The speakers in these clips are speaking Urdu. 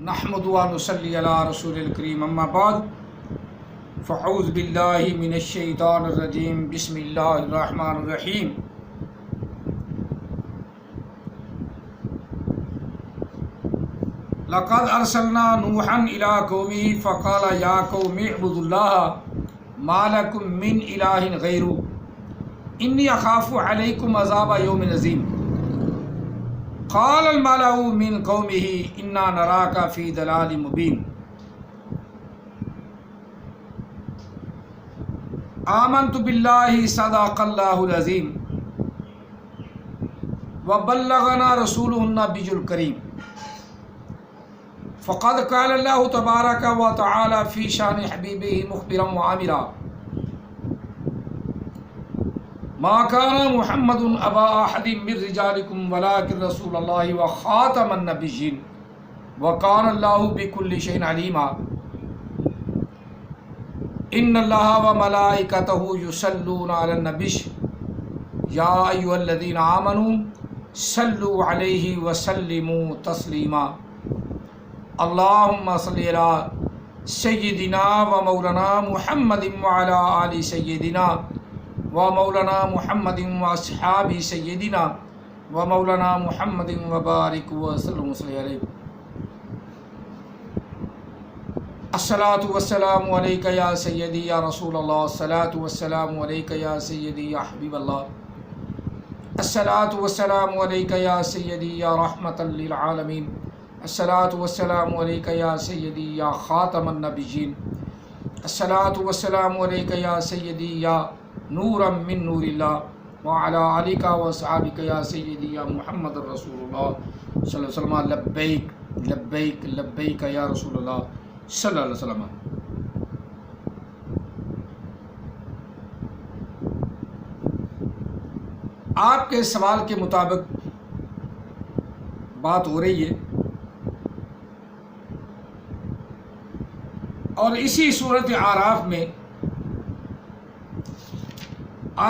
نحمد و نصلی علی رسول الکریم اما بعد فاعوذ باللہ من الشیطان الرجیم بسم اللہ الرحمن الرحیم لقد ارسلنا نوحا الى قومه فقال یا قوم اعبدوا اللہ ما لکم من الہ غیرہ انی اخاف علیکم عذاب یوم عظیم قال الملأ من قومه انا نراک فی ضلال مبین آمنت باللہ صدق اللہ العظیم وبلغنا رسولہ النبی الکریم فقد قال اللہ تبارک و تعالی فی شان حبیبہ مخبرا وعامرا ما كان محمد ابا احد من رجالكم ولكن رسول الله وخاتم النبيين وكان الله بكل شيء عليما ان الله وملائكته يصلون على النبي يا ايها الذين امنوا صلوا عليه وسلموا تسليما اللهم صل على سيدنا ومولانا محمد وعلى آل سيدنا ومولانا محمد واصحاب سیدنا ومولانا محمد وبارک وسلم علیہ الصلاۃ والسلام علیک یا سیدی یا رسول اللہ الصلاۃ والسلام علیک یا سیدی یا حبیب اللہ الصلاۃ والسلام علیک یا سیدی یا رحمۃ للعالمین الصلاۃ والسلام علیک یا سیدی یا خاتم النبیین الصلاۃ والسلام علیک یا سیدی یا نورا من نور اللہ وعلی آلک و صحابک یا سیدی یا محمد رسول اللہ صلی اللہ علیہ وسلم لبیک لبیک لبیک یا رسول اللہ صلی اللہ علیہ وسلم. آپ کے سوال کے مطابق بات ہو رہی ہے اور اسی صورت اعراف میں 58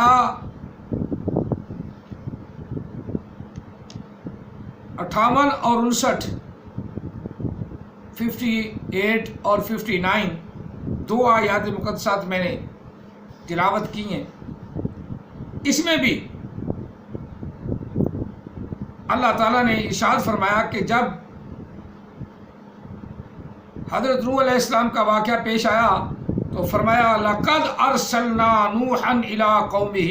اور 59 58 اور 59 دو آیات مقدسات میں نے تلاوت کی ہیں. اس میں بھی اللہ تعالیٰ نے ارشاد فرمایا کہ جب حضرت نوح علیہ السلام کا واقعہ پیش آیا تو فرمایا لقد ارسلنا نوحا الی قومہ،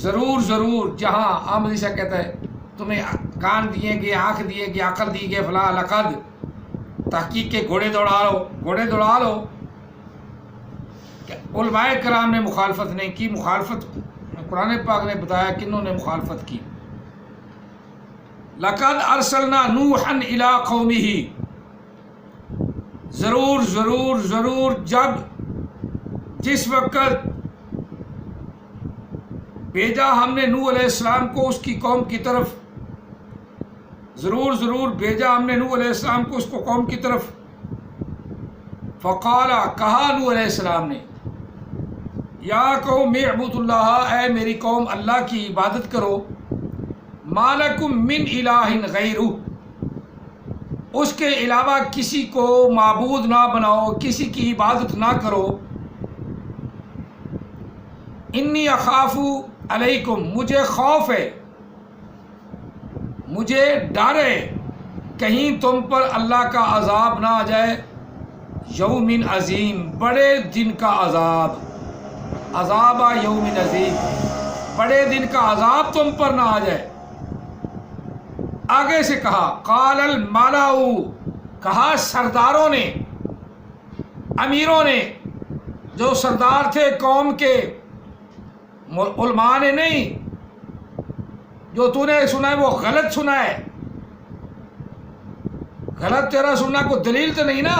ضرور ضرور، جہاں آمدی سے کہتا ہے تمہیں کان دیے گئے، آنکھ دیے گئے، عقل دی گئے فلاں، لقد تحقیق کے گھوڑے دوڑا لو. علماء کرام نے مخالفت نہیں کی. مخالفت قرآن پاک نے بتایا کنہوں نے مخالفت کی. لقد ارسلنا نوحا الی قومہ، ضرور ضرور ضرور، جس وقت بھیجا ہم نے نوح علیہ السلام کو اس کی قوم کی طرف، ضرور ضرور بھیجا ہم نے نوح علیہ السلام کو اس کو قوم کی طرف. فقال، کہا نوح علیہ السلام نے، یا قوم اعبدوا اللہ، اے میری قوم اللہ کی عبادت کرو. ما لکم من الہ غیرہ، اس کے علاوہ کسی کو معبود نہ بناؤ، کسی کی عبادت نہ کرو. انی اخاف علیکم، مجھے خوف ہے، مجھے ڈر ہے کہیں تم پر اللہ کا عذاب نہ آ جائے. یوم عظیم، بڑے دن کا عذاب، عذاب یوم عظیم، بڑے دن کا عذاب تم پر نہ آ جائے. آگے سے کہا قال الملأ، کہا سرداروں نے، امیروں نے، جو سردار تھے قوم کے، علماء نے نہیں. جو تو نے سنا ہے وہ غلط سنا ہے. غلط تیرا سننا کوئی دلیل تو نہیں نا.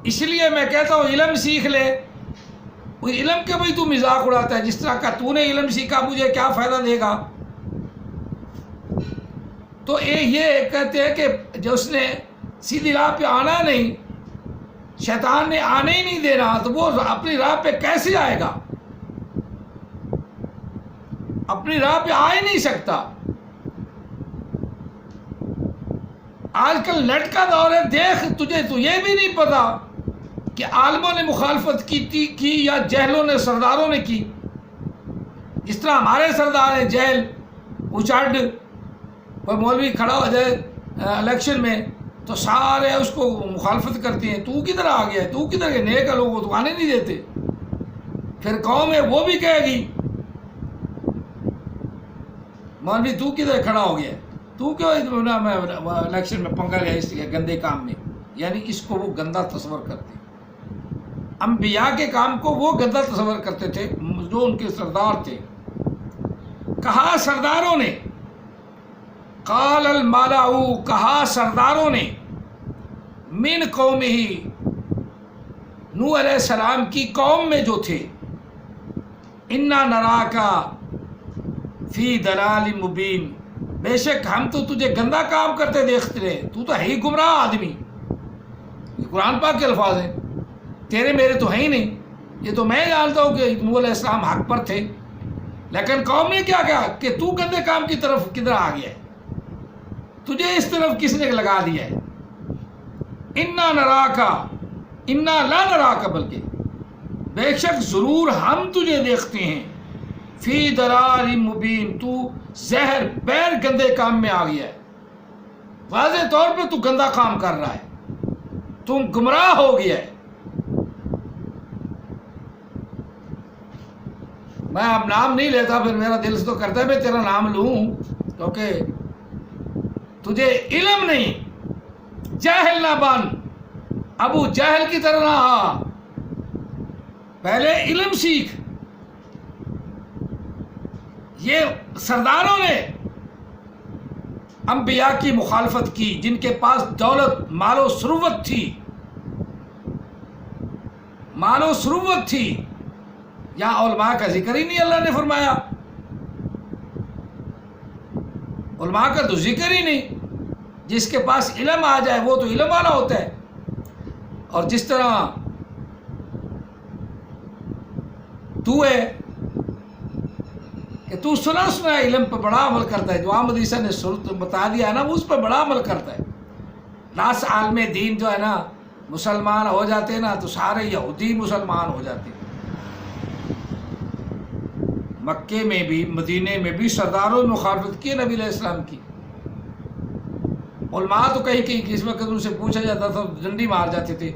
اس لیے میں کہتا ہوں علم سیکھ لے. علم کے بھائی تو مذاق اڑاتا ہے، جس طرح کا تو نے علم سیکھا مجھے کیا فائدہ دے گا. تو یہ کہتے ہیں کہ جو اس نے سیدھی راہ پہ آنا نہیں، شیطان نے آنے ہی نہیں دینا، تو وہ اپنی راہ پہ کیسے آئے گا؟ اپنی راہ پہ آ ہی نہیں سکتا. آج کل نیٹ کا دور ہے، دیکھ تجھے تو یہ بھی نہیں پتا کہ عالموں نے مخالفت کی یا جہلوں نے سرداروں نے کی. جس طرح ہمارے سردار ہیں جہل اچاڈ، کوئی مولوی کھڑا ہو جائے الیکشن میں تو سارے اس کو مخالفت کرتے ہیں، تو کدھر آ گیا، تو کدھر گیا، نیک لوگوں کو تو آنے نہیں دیتے. پھر قوم ہے وہ بھی کہے گی مولوی تو کدھر کھڑا ہو گیا، تو کیوں الیکشن میں پنگا لیا اس گندے کام میں. یعنی اس کو وہ گندا تصور کرتے ہیں. انبیاء کے کام کو وہ گندا تصور کرتے تھے جو ان کے سردار تھے. کہا سرداروں نے، قال الملأ، کہا سرداروں نے، من قومہ، نوح علیہ السلام کی قوم میں جو تھے، انا نراک فی ضلال مبین، بے شک ہم تو تجھے گندا کام کرتے دیکھتے رہے، تو ہے ہی گمراہ آدمی. یہ قرآن پاک کے الفاظ ہیں، تیرے میرے تو ہیں ہی نہیں. یہ تو میں جانتا ہوں کہ نوح علیہ السلام حق پر تھے، لیکن قوم نے کیا کہا کہ تو گندے کام کی طرف کدھر آ گیا ہے، تجھے اس طرف کس نے لگا دیا ہے. انا نراک، انا لا نراک، بلکہ بے شک ضرور ہم تجھے دیکھتے ہیں، فی ضلال مبین، تو زہر بیر گندے کام میں آ گیا ہے. واضح طور پہ تو گندا کام کر رہا ہے، تم گمراہ ہو گیا ہے. میں اب نام نہیں لیتا، پھر میرا دل سے تو کرتا ہے میں تیرا نام لوں، کیونکہ تجھے علم نہیں، جاہل نہ بن، ابو جہل کی طرح نہ آ، پہلے علم سیکھ. یہ سرداروں نے انبیاء کی مخالفت کی جن کے پاس دولت، مال و ثروت تھی، مال و ثروت تھی. یہاں علماء کا ذکر ہی نہیں اللہ نے فرمایا، علماء کا تو ذکر ہی نہیں. جس کے پاس علم آ جائے وہ تو علم والا ہوتا ہے. اور جس طرح تو ہے کہ تو سنا علم پہ بڑا عمل کرتا ہے، جو عام حدیثہ نے بتا دیا ہے نا، وہ اس پہ بڑا عمل کرتا ہے. 10 عالم دین جو ہے نا مسلمان ہو جاتے ہیں نا تو سارے یہودی مسلمان ہو جاتے ہیں. مکے میں بھی مدینے میں بھی سرداروں نے مخالفت کی نبی علیہ السلام کی. علماء تو کہیں کس وقت ان سے پوچھا جاتا تھا ڈنڈی مار جاتے تھے،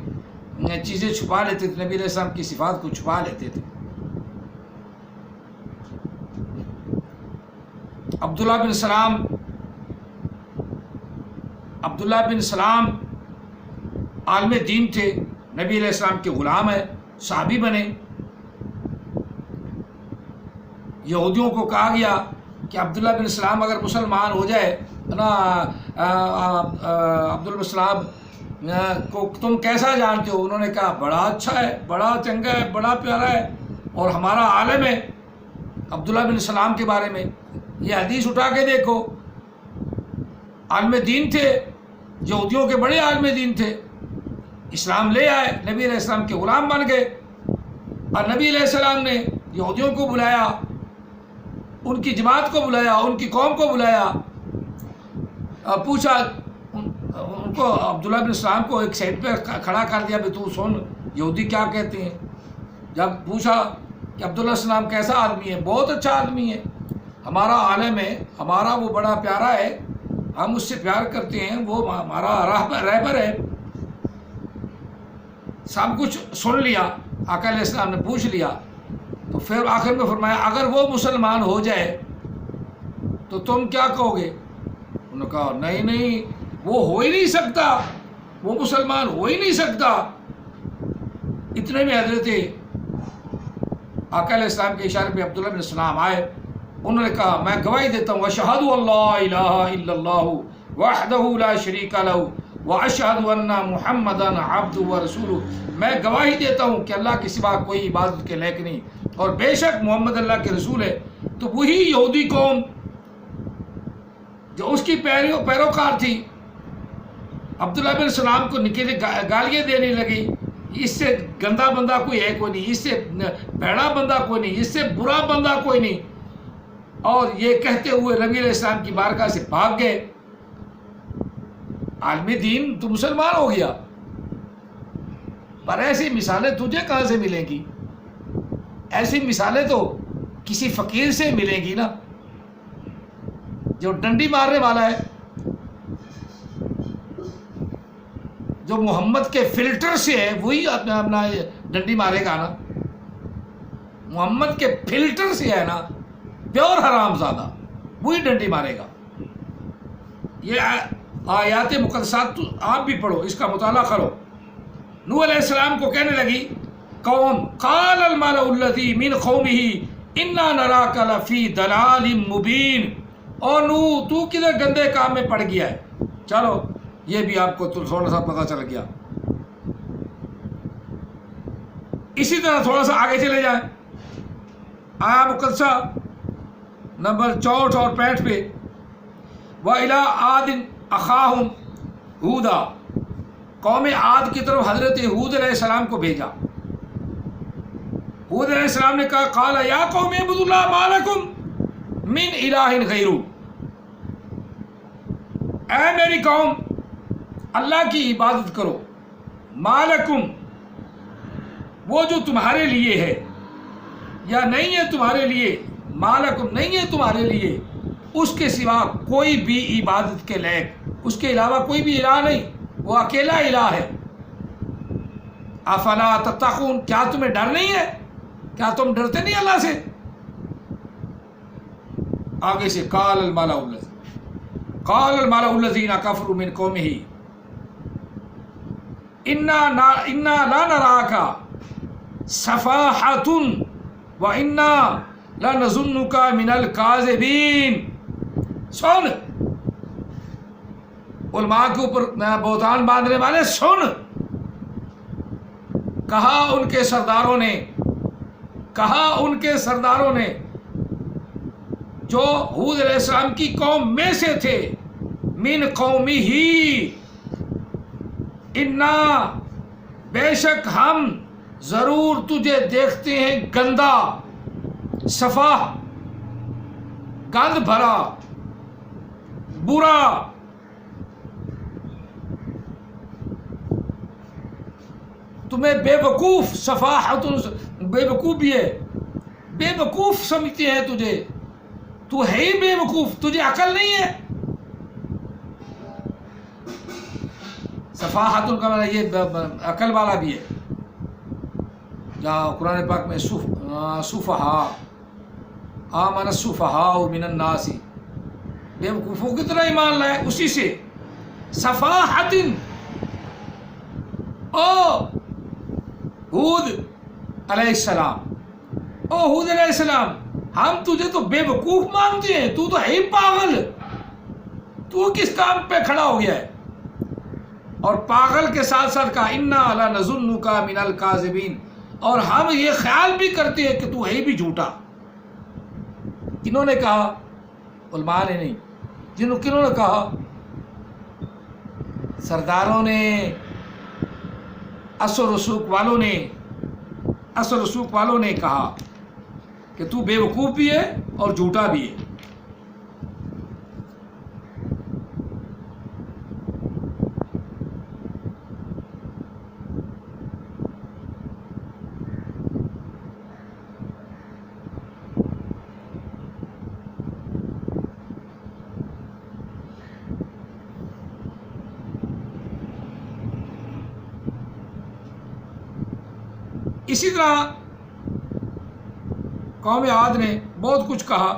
چیزیں چھپا لیتے تھے، نبی علیہ السلام کی صفات کو چھپا لیتے تھے. عبداللہ بن سلام عالم دین تھے، نبی علیہ السلام کے غلام ہیں، صحابی بنے. یہودیوں کو کہا گیا کہ عبداللہ بن سلام اگر مسلمان ہو جائے نا، عبداللہ بن سلام کو تم کیسا جانتے ہو؟ انہوں نے کہا بڑا اچھا ہے، بڑا چنگا ہے، بڑا پیارا ہے، اور ہمارا عالم ہے عبداللہ بن سلام کے بارے میں. یہ حدیث اٹھا کے دیکھو، عالم دین تھے، یہودیوں کے بڑے عالم دین تھے، اسلام لے آئے، نبی علیہ السلام کے غلام بن گئے. اور نبی علیہ السلام نے یہودیوں کو بلایا، ان کی جماعت کو بلایا، ان کی قوم کو بلایا، پوچھا ان کو، عبداللہ بن سلام کو ایک سائڈ پہ کھڑا کر دیا، بھی تو سن یہودی کیا کہتے ہیں. جب پوچھا کہ عبداللہ بن سلام کیسا آدمی ہے؟ بہت اچھا آدمی ہے، ہمارا عالم ہے، ہمارا وہ بڑا پیارا ہے، ہم اس سے پیار کرتے ہیں، وہ ہمارا رہبر ہے. سب کچھ سن لیا، آقا علیہ السلام نے پوچھ لیا، تو پھر آخر میں فرمایا اگر وہ مسلمان ہو جائے تو تم کیا کہو گے؟ انہوں نے کہا نہیں وہ ہو ہی نہیں سکتا، وہ مسلمان ہو ہی نہیں سکتا. اتنے میں حضرت آقا علیہ السلام کے اشارے پہ عبداللہ بن سلام آئے. انہوں نے کہا میں گواہی دیتا ہوں اشہد اللہ الہ الا اللہ وحدہ لا شریک لہ واشہد ان محمدا عبدہ ورسولہ، میں گواہی دیتا ہوں کہ اللہ کے سوا کوئی عبادت کے لائق نہیں اور بے شک محمد اللہ کے رسول ہے. تو وہی یہودی قوم جو اس کی پیروکار تھی عبداللہ بن سلام کو نکلے گالیاں دینے لگی، اس سے گندا بندہ کوئی ہے کوئی نہیں، اس سے بھیڑا بندہ کوئی نہیں، اس سے برا بندہ کوئی نہیں. اور یہ کہتے ہوئے نبی علیہ السلام کی بارگاہ سے بھاگ گئے. عالم دین تو مسلمان ہو گیا، پر ایسی مثالیں تجھے کہاں سے ملیں گی؟ ایسی مثالیں تو کسی فقیر سے ملیں گی نا، جو ڈنڈی مارنے والا ہے، جو محمد کے فلٹر سے ہے وہی اپنا ڈنڈی مارے گا نا۔ محمد کے فلٹر سے ہے نا، پیور حرام زادہ، وہی ڈنڈی مارے گا۔ یہ آیات مقدسات آپ بھی پڑھو، اس کا مطالعہ کرو۔ نوح علیہ السلام کو کہنے لگی قوم، قال الملأ الذی من قومہ انا نراک لفی ضلال مبین، اور نوح تو کدھر گندے کام میں پڑ گیا ہے۔ چلو یہ بھی آپ کو تھوڑا سا پتہ چل گیا۔ اسی طرح تھوڑا سا آگے چلے جائیں، آیا مقدسہ نمبر 64 اور 65 پہ، وَإِلَىٰ عَادٍ أَخَاهُمْ هُودًا، قوم عاد کی طرف حضرت ہود علیہ السلام کو بھیجا۔ ہود علیہ السلام نے کہا قَالَ يَا قَوْمِ اعْبُدُوا اللَّهَ مَا لَكُمْ مِنْ إِلَٰهٍ غَيْرُهُ، اے میری قوم اللہ کی عبادت کرو، مَا لَكُمْ وہ جو تمہارے لیے ہے، یا نہیں ہے تمہارے لیے، مَا لَكُمْ نہیں ہے تمہارے لیے اس کے سوا کوئی بھی عبادت کے لائق، اس کے علاوہ کوئی بھی الہ نہیں، وہ اکیلا الہ ہے۔ افلا تتقون، کیا تمہیں ڈر نہیں ہے؟ کیا تم ڈرتے نہیں اللہ سے؟ آگے سے قال الملأ الذین کفروا من قومہ انا لا نراک سفاہۃ وانا لنظنک من الکاذبین۔ سن، علماء کے اوپر بہتان باندھنے والے سن، کہا ان کے سرداروں نے جو ہود علیہ السلام کی قوم میں سے تھے، من قومہ انا بے شک ہم ضرور تجھے دیکھتے ہیں گندا، صفاح گند بھرا، برا، تمہیں بے وقوف، صفاحت بے وقوف بھی ہے، بے وقوف سمجھتے ہیں تجھے، تو ہے ہی بے وقوف، تجھے عقل نہیں ہے۔ صفاحت کا معنی یہ عقل والا بھی ہے، جہاں قرآن پاک میں صفحاء آمن الصفحاء من الناس، بے وقوفوں کی طرح ایمان لائے، اسی سے صفاحت۔ او ہود علیہ السلام، او ہود علیہ السلام، ہم تجھے تو بے وقوف مانتے ہیں، تو ہے ہی پاگل، تو کس کام پہ کھڑا ہو گیا ہے؟ اور پاگل کے ساتھ ساتھ کہا انا لنظنک من الکاذبین، اور ہم یہ خیال بھی کرتے ہیں کہ تو ہے بھی جھوٹا۔ کنہوں نے کہا؟ علماء نے نہیں، کنہوں نے کہا؟ سرداروں نے، اثر رسوخ والوں نے کہا کہ تو بے وقوف بھی ہے اور جھوٹا بھی ہے۔ اسی طرح قوم عاد نے بہت کچھ کہا۔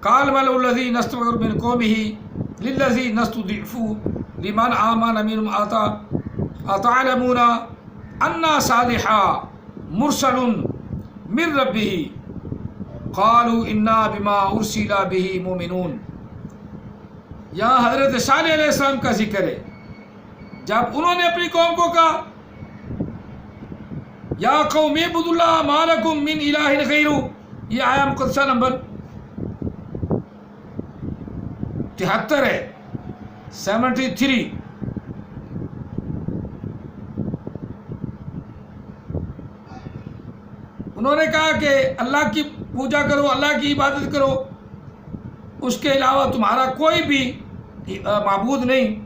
قال الملأ الذین استكبروا من قومه للذین استضعفوا لمن آمن منهم أتعلمون أن صالحا مرسل من ربه قالوا إنا بما أرسل به مؤمنون۔ یہاں حضرت صالح علیہ السلام کا ذکر ہے، جب انہوں نے اپنی قوم کو کہا یا قوم اعبدوا اللہ ما لکم من الہ غیرہ، یہ آیا مقدسہ نمبر 73 ہے، 73۔ انہوں نے کہا کہ اللہ کی پوجا کرو، اللہ کی عبادت کرو، اس کے علاوہ تمہارا کوئی بھی معبود نہیں،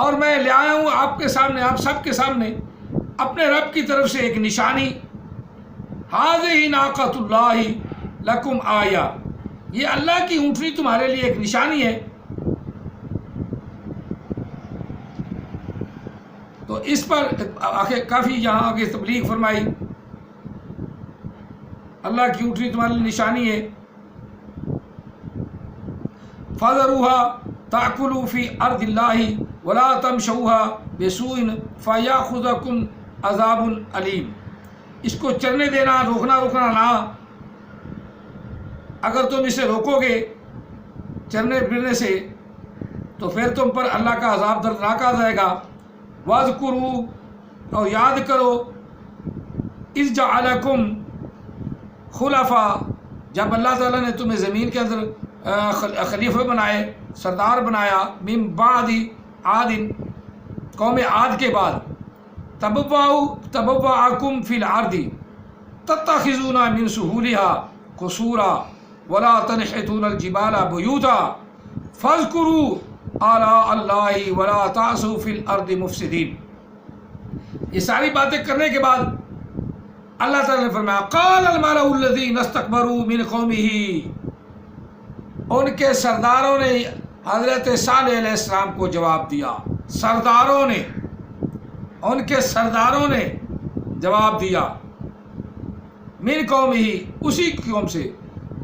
اور میں لے آیا ہوں آپ کے سامنے، آپ سب کے سامنے اپنے رب کی طرف سے ایک نشانی، ھذہ ناقۃ اللہ لکم آیہ، یہ اللہ کی اونٹنی تمہارے لیے ایک نشانی ہے۔ تو اس پر کافی یہاں آگے تبلیغ فرمائی، اللہ کی اونٹنی تمہارے لیے نشانی ہے۔ فَذَرُوهَا تَأْكُلُوا فِي أَرْضِ اللَّهِ وَلَا تَمْشُوهَا بِسُوءٍ فَيَأْخُذَكُمْ عَذَابٌ أَلِيمٌ، اس کو چرنے دینا، روکنا نہ، اگر تم اسے روکو گے چرنے پھرنے سے تو پھر تم پر اللہ کا عذاب دردناک آ جائے گا۔ وَاذْكُرُوا، اور یاد کرو، اِذْ جَعَلَكُمْ خُلَفَاءَ، جب اللہ تعالیٰ نے تمہیں زمین کے اندر خلیفہ بنائے، سردار بنایا، من بعد عاد، قوم عاد کے بعد، تبوأکم فی الارض تتخذون من سہولها قصورا ولا تنحتون الجبال بیوتا فاذکروا آلاء اللہ ولا تعثوا فی الارض مفسدین۔ یہ ساری باتیں کرنے کے بعد اللہ تعالیٰ نے فرمایا قال الملأ الذین استکبروا من قومہ، ان کے سرداروں نے حضرت صالح علیہ السلام کو جواب دیا، سرداروں نے، ان کے سرداروں نے جواب دیا، من قومہ، اسی قوم سے،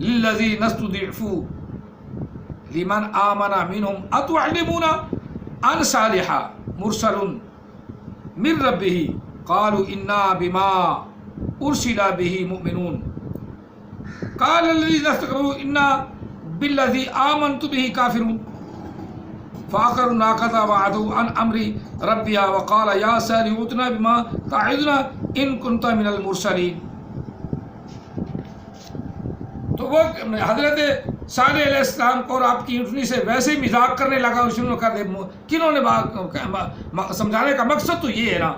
للذین استضعفوا لمن آمن منہم اتعلمون ان صالح مرسل من ربہ قالوا انا بما ارسل به مؤمنون قال الذین استكبروا انا بالذی آمنت به کافرون فعقروا الناقة وعتوا عن امر ربها وقال یا صالح ائتنا بما تعدنا ان كنت من المرسلین۔ تو وہ حضرت صالح علیہ السلام کو اور آپ کی اونٹنی سے ویسے ہی مذاق کرنے لگا، شروع کر دے، کنہوں نے سمجھانے کا مقصد تو یہ ہے نا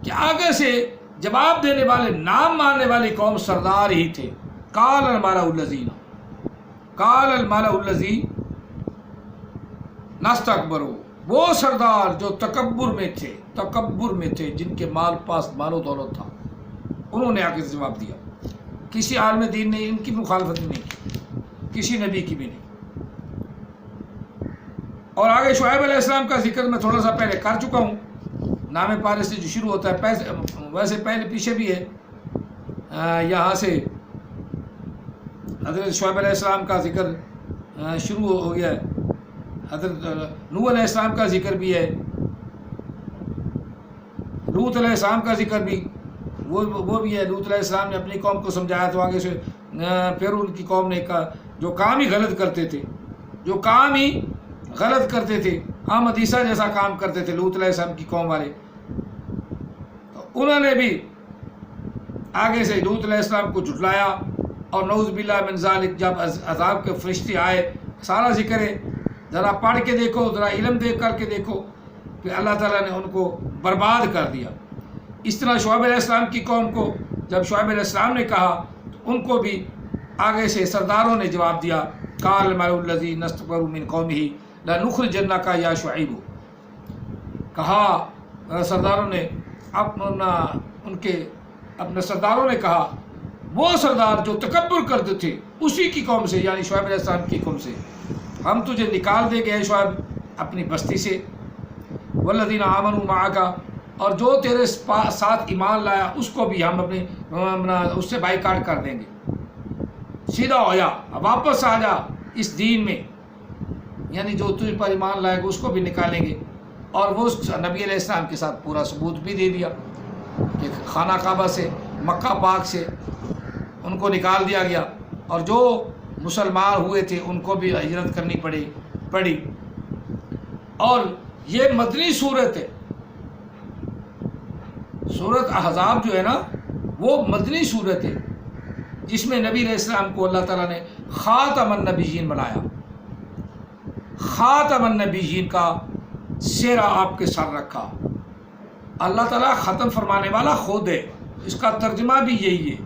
کہ آگے سے جواب دینے والے، نام ماننے والی قوم سردار ہی تھے۔ قال الملأ الذین استکبروا، وہ سردار جو تکبر میں تھے، جن کے مال و دولت تھا، انہوں نے آگے سے جواب دیا۔ کسی عالم دین نے ان کی مخالفت نہیں کی، کسی نبی کی بھی نہیں۔ اور آگے شعیب علیہ السلام کا ذکر میں تھوڑا سا پہلے کر چکا ہوں، نام پارے سے جو شروع ہوتا ہے، ویسے پہلے پیچھے بھی ہے، یہاں سے حضرت شعیب علیہ السلام کا ذکر شروع ہو گیا ہے، حضرت نوح علیہ السلام کا ذکر بھی ہے، لوط علیہ السلام کا ذکر بھی وہ بھی ہے۔ لوط علیہ السلام نے اپنی قوم کو سمجھایا تو آگے سے پھر ان کی قوم نے کہا، جو کام ہی غلط کرتے تھے، حدیثہ جیسا کام کرتے تھے لوط علیہ السلام کی قوم والے، تو انہوں نے بھی آگے سے لوط علیہ السلام کو جھٹلایا، اور نعوذ باللہ من ذالک جب عذاب کے فرشتے آئے، سارا ذکر ہے، ذرا پڑھ کے دیکھو، ذرا علم دیکھ کر کے دیکھو کہ اللہ تعالیٰ نے ان کو برباد کر دیا۔ اس طرح شعیب علیہ السلام کی قوم کو جب شعیب علیہ السلام نے کہا تو ان کو بھی آگے سے سرداروں نے جواب دیا، قال الملأ الذین استکبروا من قومہ لنخرجنک یا شعیب، کہا سرداروں نے اپنے سرداروں نے کہا، وہ سردار جو تکبر کرتے تھے اسی کی قوم سے، یعنی شعیب علیہ السلام کی قوم سے، ہم تجھے نکال دیں گے شعیب اپنی بستی سے، والذین آمنوا معک، اور جو تیرے ساتھ ایمان لایا اس کو بھی ہم اس سے بائیکاٹ کر دیں گے، سیدھا ہو جا، واپس آ جا اس دین میں، یعنی جو تجھ پر ایمان لائے گا اس کو بھی نکالیں گے۔ اور وہ نبی علیہ السلام کے ساتھ پورا ثبوت بھی دے دیا کہ خانہ کعبہ سے، مکہ پاک سے ان کو نکال دیا گیا، اور جو مسلمان ہوئے تھے ان کو بھی ہجرت کرنی پڑی۔ اور یہ مدنی صورت ہے، سورۃ احزاب جو ہے نا وہ مدنی صورت ہے، جس میں نبی علیہ السلام کو اللہ تعالیٰ نے خاتم النبیین بنایا، خاتم النبیین کا سہرہ آپ کے سر رکھا۔ اللہ تعالیٰ ختم فرمانے والا خود ہے، اس کا ترجمہ بھی یہی ہے،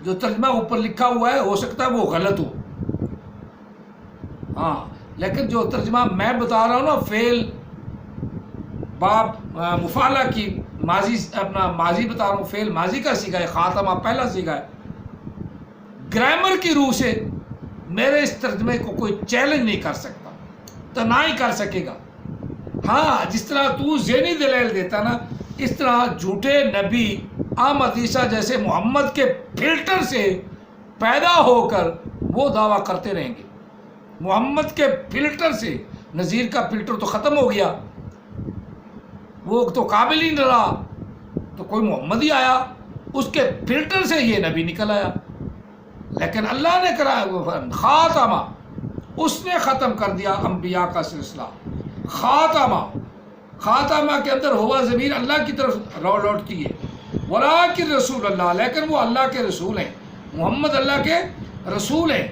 جو ترجمہ اوپر لکھا ہوا ہے ہو سکتا ہے وہ غلط ہو، ہاں، لیکن جو ترجمہ میں بتا رہا ہوں نا، فعل باب مفعلہ کی ماضی، اپنا ماضی بتا رہا ہوں، فعل ماضی کا سیگا ہے، خاتمہ پہلا سیگا ہے، گرامر کی روح سے میرے اس ترجمے کو کوئی چیلنج نہیں کر سکتا، تو نہ ہی کر سکے گا۔ ہاں، جس طرح تو ذہنی دلیل دیتا نا، اس طرح جھوٹے نبی احمد عیسیٰ جیسے محمد کے فلٹر سے پیدا ہو کر وہ دعویٰ کرتے رہیں گے۔ محمد کے فلٹر سے، نذیر کا فلٹر تو ختم ہو گیا، وہ تو قابل ہی نہ رہا، تو کوئی محمد ہی آیا، اس کے فلٹر سے یہ نبی نکل آیا۔ لیکن اللہ نے کرا خاتمہ، اس نے ختم کر دیا انبیاء کا سلسلہ۔ خاتمہ کے اندر ہوا ضمیر اللہ کی طرف لوٹتی ہے، ولیکن رسول اللہ، لیکن وہ اللہ کے رسول ہیں، محمد اللہ کے رسول ہیں۔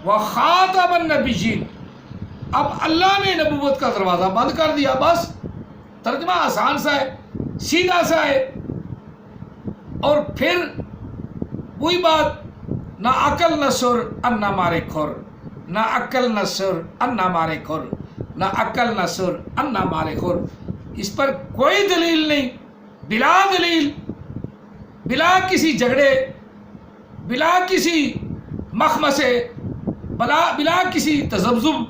وخاتم النبیین، اب اللہ نے نبوت کا دروازہ بند کر دیا، بس۔ ترجمہ آسان سا ہے، سیدھا سا ہے، اور پھر وہی بات، نہ عقل نہ سر ان نہ مارے کھر، نہ عقل نہ سر ان نہ مارے کھر، نہ عقل نہ سر ان نہ مارے کھر۔ اس پر کوئی دلیل نہیں، بلا دلیل، بلا کسی جھگڑے، بلا کسی مخمسے، بلا کسی تذبذب،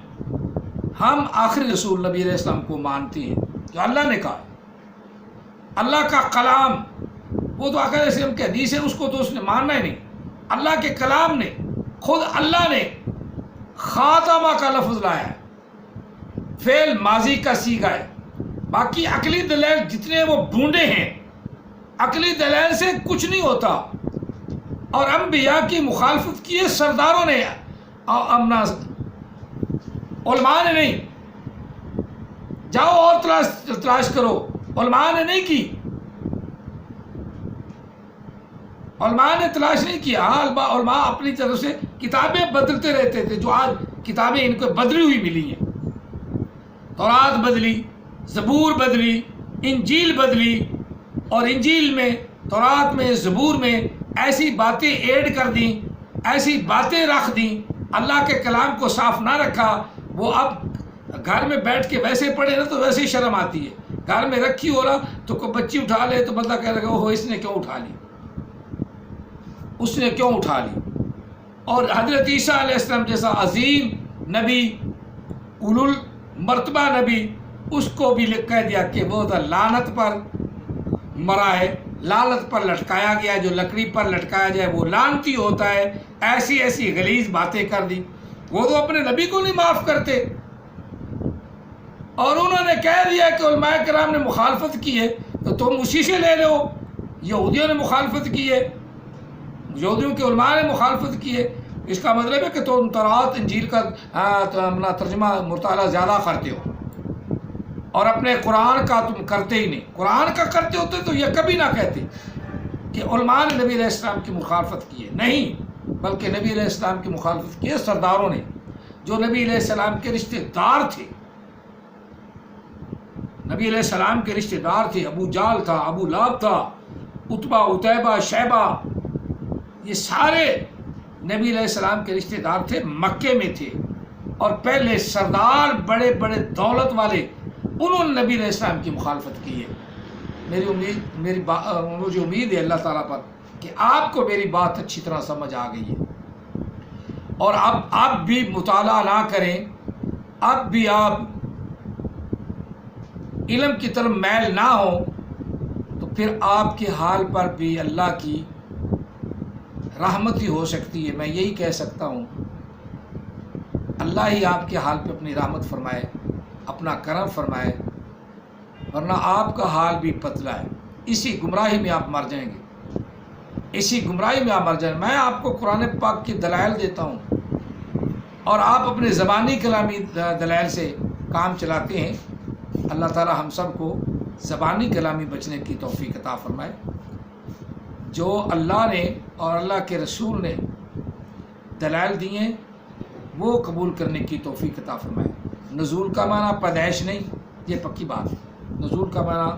ہم آخری رسول نبی علیہ السلام کو مانتے ہیں جو اللہ نے کہا۔ اللہ کا کلام، وہ تو علیہ السلام کی حدیث ہے، اس کو تو اس نے ماننا ہی نہیں۔ اللہ کے کلام نے، خود اللہ نے خاتمہ کا لفظ لایا ہے، فعل ماضی کا سیگا ہے۔ باقی عقلی دلیل جتنے وہ ڈھونڈے ہیں، عقلی دلیل سے کچھ نہیں ہوتا، اور انبیاء کی مخالفت کی ہے سرداروں نے، امنا علماء نے نہیں۔ جاؤ اور تلاش کرو، علماء نے نہیں کی، علماء نے تلاش نہیں کیا۔ علماء اپنی طرف سے کتابیں بدلتے رہتے تھے، جو آج کتابیں ان کو بدلی ہوئی ملی ہیں۔ تورات بدلی، زبور بدلی، انجیل بدلی، اور انجیل میں، تورات میں، زبور میں ایسی باتیں ایڈ کر دیں، ایسی باتیں رکھ دیں، اللہ کے کلام کو صاف نہ رکھا۔ وہ اب گھر میں بیٹھ کے ویسے پڑھے نا تو ویسے ہی شرم آتی ہے، گھر میں رکھی ہو رہا تو کوئی بچی اٹھا لے تو بندہ کہہ لگا وہ اس نے کیوں اٹھا لی، اس نے کیوں اٹھا لی۔ اور حضرت عیسیٰ علیہ السلام جیسا عظیم نبی، اولو المرتبہ نبی، اس کو بھی کہہ دیا کہ وہ تو لعنت پر مرا ہے، لعنت پر لٹکایا گیا، جو لکڑی پر لٹکایا جائے وہ لعنتی ہوتا ہے۔ ایسی ایسی غلیظ باتیں کر دی۔ وہ تو اپنے نبی کو نہیں معاف کرتے، اور انہوں نے کہہ دیا کہ علماء کرام نے مخالفت کی ہے تو تم اسی سے لے لو۔ یہودیوں نے مخالفت کی ہے، یہودیوں کے علماء نے مخالفت کی ہے، اس کا مطلب ہے کہ تم تورات انجیل کا اپنا ترجمہ مطالعہ زیادہ کرتے ہو، اور اپنے قرآن کا تم کرتے ہی نہیں۔ قرآن کا کرتے ہوتے تو یہ کبھی نہ کہتے کہ علماء نے نبی علیہ السلام کی مخالفت کی ہے، نہیں، بلکہ نبی علیہ السلام کی مخالفت کی ہے سرداروں نے، جو نبی علیہ السلام کے رشتہ دار تھے۔ نبی علیہ السلام کے رشتہ دار تھے، ابو جال تھا، ابو لہب تھا، عتبہ، عتیبہ، شیبہ، یہ سارے نبی علیہ السلام کے رشتہ دار تھے، مکے میں تھے، اور پہلے سردار بڑے بڑے دولت والے، انہوں نے نبی علیہ السلام کی مخالفت کی ہے۔ مجھے امید ہے اللہ تعالیٰ پر کہ آپ کو میری بات اچھی طرح سمجھ آ گئی ہے، اور اب آپ بھی مطالعہ نہ کریں، اب بھی آپ علم کی طرف میل نہ ہو، تو پھر آپ کے حال پر بھی اللہ کی رحمت ہی ہو سکتی ہے۔ میں یہی کہہ سکتا ہوں، اللہ ہی آپ کے حال پہ اپنی رحمت فرمائے، اپنا کرم فرمائے، ورنہ آپ کا حال بھی پتلا ہے، اسی گمراہی میں آپ مر جائیں گے، اسی گمراہی میں آپ مر جائیں گے۔ میں آپ کو قرآن پاک کی دلائل دیتا ہوں، اور آپ اپنے زبانی کلامی دلائل سے کام چلاتے ہیں۔ اللہ تعالی ہم سب کو زبانی کلامی بچنے کی توفیق عطا فرمائے، جو اللہ نے اور اللہ کے رسول نے دلائل دیے ہیں وہ قبول کرنے کی توفیق عطا فرمائے۔ نزول کا معنی پیدائش نہیں، یہ پکی بات ہے۔ نزول کا معنی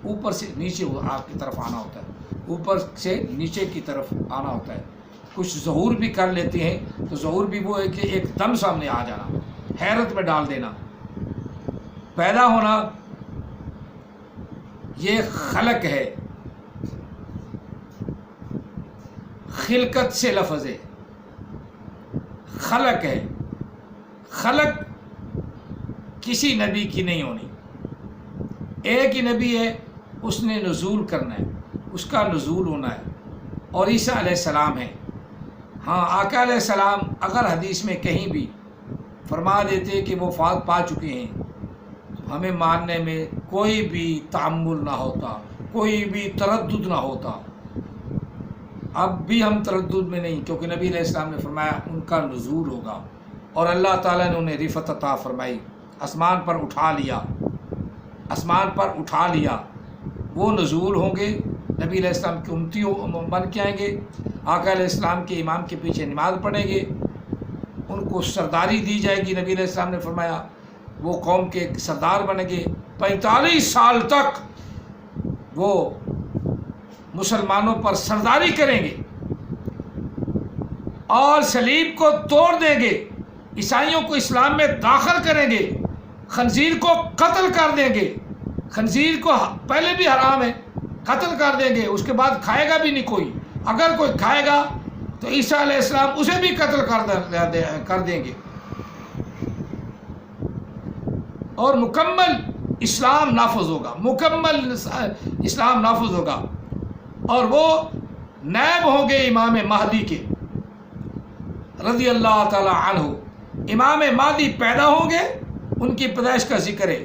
اوپر سے نیچے آپ کی طرف آنا ہوتا ہے، اوپر سے نیچے کی طرف آنا ہوتا ہے۔ کچھ ظہور بھی کر لیتے ہیں تو ظہور بھی وہ ہے کہ ایک دم سامنے آ جانا، حیرت میں ڈال دینا۔ پیدا ہونا یہ خلق ہے، خلقت سے لفظ ہے، خلق ہے۔ خلق کسی نبی کی نہیں ہونی، ایک ہی نبی ہے، اس نے نزول کرنا ہے، اس کا نزول ہونا ہے، اور عیسیٰ علیہ السلام ہے۔ ہاں، آقا علیہ السلام اگر حدیث میں کہیں بھی فرما دیتے کہ وہ وفات پا چکے ہیں تو ہمیں ماننے میں کوئی بھی تعمل نہ ہوتا، کوئی بھی تردد نہ ہوتا۔ اب بھی ہم تردد میں نہیں، کیونکہ نبی علیہ السلام نے فرمایا ان کا نزول ہوگا، اور اللہ تعالیٰ نے انہیں رفعت عطا فرمائی، آسمان پر اٹھا لیا، آسمان پر اٹھا لیا۔ وہ نزول ہوں گے، نبی علیہ السلام کی امتی بن کے آئیں گے، آقا علیہ السلام کے امام کے پیچھے نماز پڑھیں گے، ان کو سرداری دی جائے گی۔ نبی علیہ السلام نے فرمایا وہ قوم کے سردار بنیں گے، 45 سال تک وہ مسلمانوں پر سرداری کریں گے، اور صلیب کو توڑ دیں گے، عیسائیوں کو اسلام میں داخل کریں گے، خنزیر کو قتل کر دیں گے۔ خنزیر کو پہلے بھی حرام ہے، قتل کر دیں گے، اس کے بعد کھائے گا بھی نہیں کوئی۔ اگر کوئی کھائے گا تو عیسیٰ علیہ السلام اسے بھی قتل کر دیں گے، اور مکمل اسلام نافذ ہوگا، مکمل اسلام نافذ ہوگا، اور وہ نائب ہوں گے امام مہدی کے رضی اللہ تعالی عنہ۔ امام مہدی پیدا ہوں گے، ان کی پیدائش کا ذکر ہے۔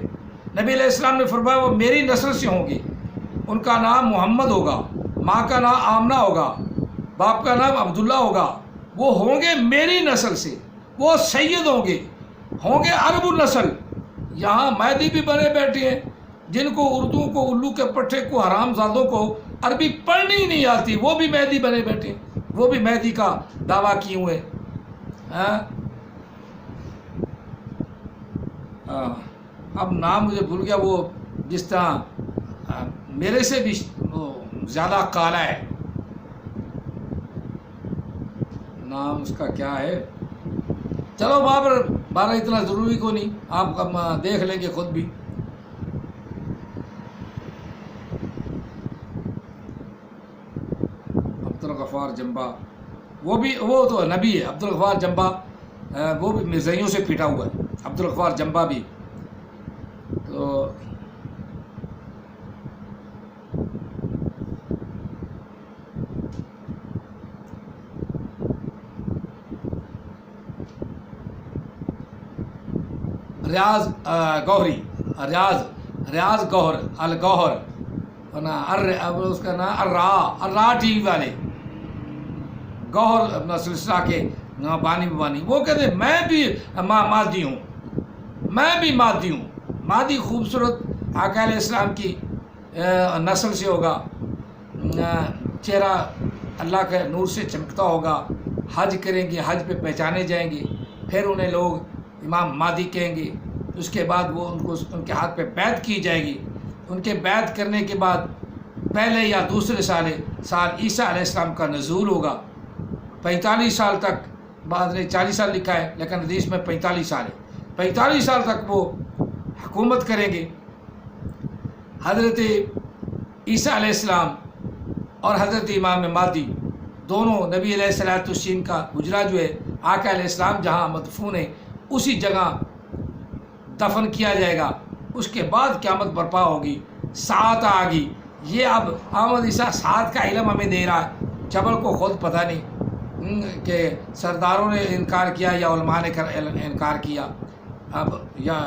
نبی علیہ السلام نے فرمایا وہ میری نسل سے ہوں گے، ان کا نام محمد ہوگا، ماں کا نام آمنہ ہوگا، باپ کا نام عبداللہ ہوگا۔ وہ ہوں گے میری نسل سے، وہ سید ہوں گے عرب النسل۔ یہاں مہدی بھی بنے بیٹھے ہیں جن کو اردو کو، الو کے پٹھے کو، حرام زادوں کو عربی پڑھنی ہی نہیں آتی، وہ بھی مہدی بنے بیٹھے ہیں، وہ بھی مہدی کا دعویٰ کیے ہوئے۔ اب نام مجھے بھول گیا، وہ جس طرح میرے سے بھی زیادہ کالا ہے، نام اس کا کیا ہے؟ چلو بابر اتنا ضروری کو نہیں، آپ دیکھ لیں گے خود بھی۔ عبدالغفار جنبا، وہ تو نبی ہے، عبدالغفار جنبا، وہ بھی مرزائیوں سے پھیٹا ہوا ہے، عبدالغفار جنبا بھی۔ تو ریاض گوہری، ریاض گوہر الگوہر، اس کا نام الرا ٹی وی والے گوہر اپنا سلسلہ کے بانی، وہ کہتے ہیں میں بھی مادی ہوں، میں بھی مادی ہوں۔ مادی خوبصورت آقا علیہ السلام کی نسل سے ہوگا، چہرہ اللہ کے نور سے چمکتا ہوگا، حج کریں گے، حج پہ پہچانے جائیں گے، پھر انہیں لوگ امام مہدی کہیں گے۔ اس کے بعد وہ ان کے ہاتھ پہ بیعت کی جائے گی۔ ان کے بیعت کرنے کے بعد پہلے یا دوسرے سال عیسیٰ علیہ السلام کا نزول ہوگا۔ 45 سال تک، بعد نے 40 سال لکھا ہے لیکن حدیث میں 45 سال ہے، 45 سال تک وہ حکومت کریں گے۔ حضرت عیسیٰ علیہ السلام اور حضرت امام مہدی دونوں، نبی علیہ السلام کا حجرہ جو ہے، آقا علیہ السلام جہاں مدفون ہے اسی جگہ دفن کیا جائے گا۔ اس کے بعد قیامت برپا ہوگی، ساعت آ گئی۔ یہ اب احمد عیسیٰ ساعت کا علم ہمیں دے رہا ہے، چبل کو خود پتہ نہیں کہ سرداروں نے انکار کیا یا علماء نے انکار کیا۔ اب یا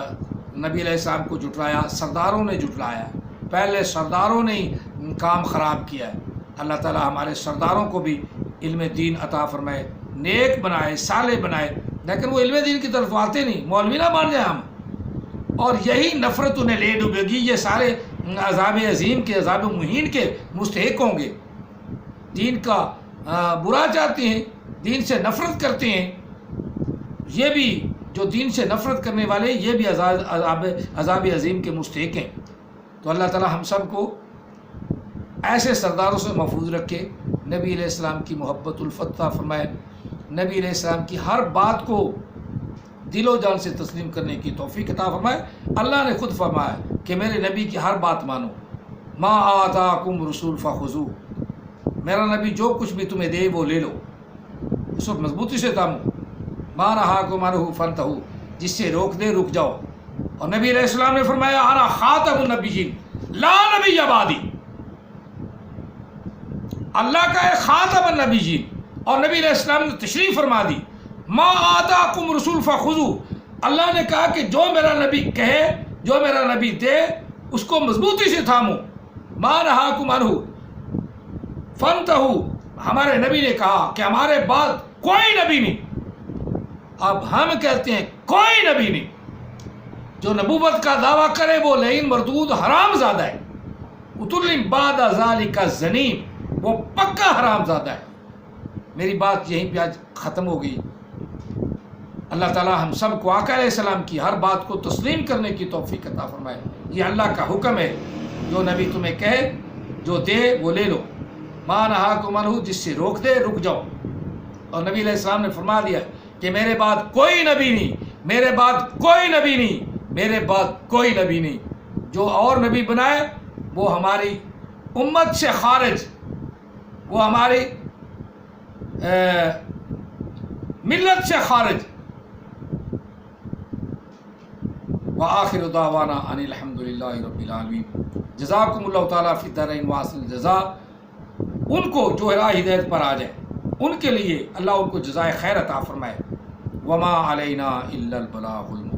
نبی علیہ السلام کو جھٹلایا، سرداروں نے جھٹلایا، پہلے سرداروں نے ہی کام خراب کیا ہے۔ اللہ تعالی ہمارے سرداروں کو بھی علم دین عطا فرمائے، نیک بنائے، صالح بنائے، لیکن وہ علم دین کی طرف آتے نہیں، مولوی نہ بن جائیں ہم، اور یہی نفرت انہیں لے ڈوبے گی۔ یہ سارے عذاب عظیم کے، عذاب مہین کے مستحق ہوں گے۔ دین کا برا چاہتے ہیں، دین سے نفرت کرتے ہیں، یہ بھی جو دین سے نفرت کرنے والے یہ بھی عذاب عظیم کے مستحق ہیں۔ تو اللہ تعالی ہم سب کو ایسے سرداروں سے محفوظ رکھے، نبی علیہ السلام کی محبت الفت عطا فرمائے، نبی علیہ السلام کی ہر بات کو دل و جان سے تسلیم کرنے کی توفیق عطا فرمائے۔ اللہ نے خود فرمایا کہ میرے نبی کی ہر بات مانو، ما آتاکم رسول فخذوہ، میرا نبی جو کچھ بھی تمہیں دے وہ لے لو، اس کو مضبوطی سے تھامو، ما نہاکم عنہ فانتہوا، جس سے روک دے رک جاؤ۔ اور نبی علیہ السلام نے فرمایا انا خاتم النبیین لا نبی بعدی، اللہ کا ہے خاتم النبیین، اور نبی علیہ السلام نے تشریف فرما دی ما آتاکم رسول فخذوہ، اللہ نے کہا کہ جو میرا نبی کہے، جو میرا نبی دے اس کو مضبوطی سے تھامو، ما نہاکم عنہ فانتہوا، ہمارے نبی نے کہا کہ ہمارے بعد کوئی نبی نہیں، اب ہم کہتے ہیں کوئی نبی نہیں، جو نبوت کا دعویٰ کرے وہ لعین مردود حرام زادہ ہے، اتل بعد ذالک زنیم، وہ پکا حرام زادہ ہے۔ میری بات یہیں پہ آج ختم ہو گئی۔ اللہ تعالی ہم سب کو آقا علیہ السلام کی ہر بات کو تسلیم کرنے کی توفیق عطا فرمائے۔ یہ اللہ کا حکم ہے، جو نبی تمہیں کہے جو دے وہ لے لو، ما نہاکم عنہ، جس سے روک دے رک جاؤ۔ اور نبی علیہ السلام نے فرما دیا کہ میرے بعد کوئی نبی نہیں، میرے بعد کوئی نبی نہیں، میرے بعد کوئی نبی نہیں، جو اور نبی بنائے وہ ہماری امت سے خارج، وہ ہماری ملت سے خارج۔ وآخر دعوانا ان الحمد للہ رب العالمین۔ جزاکم اللہ تعالیٰ فی الدارین واصل الجزاء۔ ان کو جو راہ ہدایت پر آ جائے ان کے لیے اللہ ان کو جزائے خیر عطا فرمائے۔ وما علینا الا البلاغ المبین۔